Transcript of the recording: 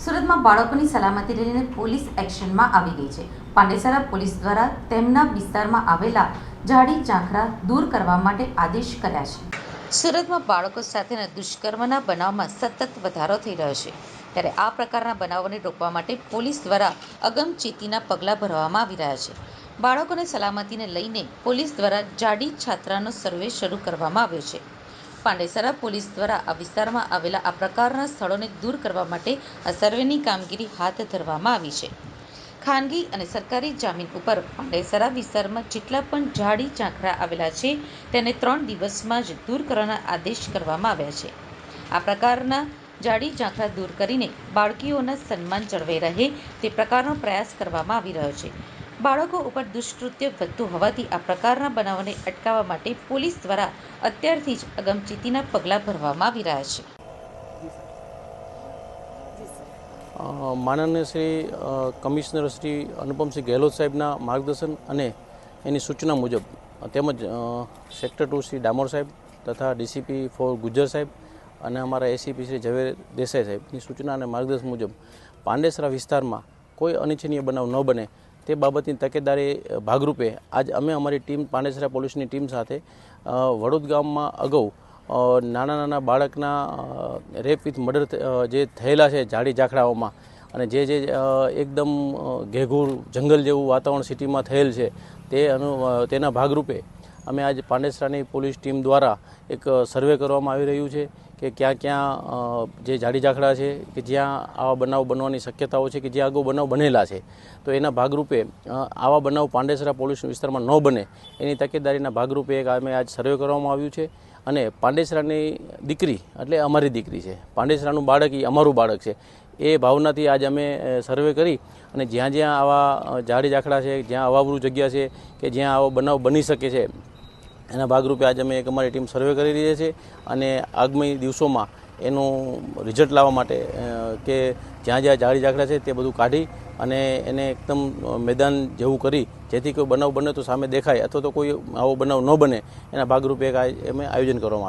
સુરતમાં બાળકોની સલામતી લઈને પોલીસ એક્શનમાં આવી ગઈ છે। પાંડેસરા પોલીસ દ્વારા તેમના વિસ્તારમાં આવેલા ઝાડી ઝાંખરા દૂર કરવા માટે આદેશ કર્યા છે। સુરતમાં બાળકો સાથેના દુષ્કર્મના બનાવમાં સતત વધારો થઈ રહ્યો છે, ત્યારે આ પ્રકારના બનાવોને રોકવા માટે પોલીસ દ્વારા અગમચેતીના પગલાં ભરવામાં આવી રહ્યા છે। બાળકોની સલામતીને લઈને પોલીસ દ્વારા ઝાડી ઝાંખરાનો સર્વે શરૂ કરવામાં આવ્યો છે। પાંડેસરા પોલીસ દ્વારા આ વિસ્તારમાં આવેલા આ પ્રકારના સ્થળોને દૂર કરવા માટે આ સર્વેની કામગીરી હાથ ધરવામાં આવી છે। ખાનગી અને સરકારી જમીન ઉપર પાંડેસરા વિસ્તારમાં જેટલા પણ ઝાડી ઝાંખરા આવેલા છે તેને 3 દિવસમાં જ દૂર કરવાના આદેશ કરવામાં આવ્યા છે। આ પ્રકારના ઝાડી ઝાંખરા દૂર કરીને બાળકીઓના સન્માન જળવાઈ રહે તે પ્રકારનો પ્રયાસ કરવામાં આવી રહ્યો છે। બાળકો ઉપર દુષ્કૃત્ય વધતું હોવાથી આ પ્રકારના બનાવોને અટકાવવા માટે પોલીસ દ્વારા અત્યારથી જ અગમચેતીના પગલાં ભરવામાં આવી રહ્યા છે। માનનીય શ્રી કમિશનર શ્રી અનુપમસિંહ ગેહલોત સાહેબના માર્ગદર્શન અને એની સૂચના મુજબ તેમજ સેક્ટર 2 શ્રી ડામોર સાહેબ તથા ડીસીપી 4 ગુજ્જર સાહેબ અને અમારા એસીપી શ્રી ઝવેર દેસાઈ સાહેબની સૂચના અને માર્ગદર્શન મુજબ પાંડેસરા વિસ્તારમાં કોઈ અનિચ્છનીય બનાવ ન બને તે બાબતની તકેદારી ભાગરૂપે આજ અમે અમારી ટીમ પાંડેસરા પોલીસની ટીમ સાથે વડોદ ગામમાં અગાઉ નાના બાળકના રેપ વિથ મર્ડર જે થયેલા છે ઝાડી ઝાંખરાઓમાં અને જે એકદમ ઘેઘૂર જંગલ જેવું વાતાવરણ સિટીમાં થયેલ છે તેના ભાગરૂપે અમે આજ પાંડેસરાની પોલીસ ટીમ દ્વારા એક સર્વે કરવામાં આવી રહ્યું છે કે ક્યાં ક્યાં જે ઝાડી ઝાંખરા છે કે જ્યાં આવા બનાવ બનવાની શક્યતાઓ છે કે જ્યાં અગાઉ બનાવ બનેલા છે તો એના ભાગરૂપે આવા બનાવ પાંડેસરા પોલીસ વિસ્તારમાં ન બને એની તકેદારીના ભાગરૂપે એક અમે આજ સર્વે કરવામાં આવ્યું છે। અને પાંડેસરાની દીકરી એટલે અમારી દીકરી છે, પાંડેસરાનું બાળક એ અમારું બાળક છે, એ ભાવનાથી આજ અમે સર્વે કરી અને જ્યાં જ્યાં આવા ઝાડી ઝાંખરા છે, જ્યાં અવાવરૂ જગ્યા છે કે જ્યાં આવો બનાવ બની શકે છે એના ભાગરૂપે આજે અમે એક અમારી ટીમ સર્વે કરી રહી છે અને આગામી દિવસોમાં એનું રિઝલ્ટ લાવવા માટે કે જ્યાં જ્યાં ઝાડી ઝાંખરા છે તે બધું કાઢી અને એને એકદમ મેદાન જેવું કરી જેથી કોઈ બનાવ બને તો સામે દેખાય અથવા તો કોઈ આવો બનાવ ન બને એના ભાગરૂપે એક અમે આયોજન કરવામાં આવ્યું।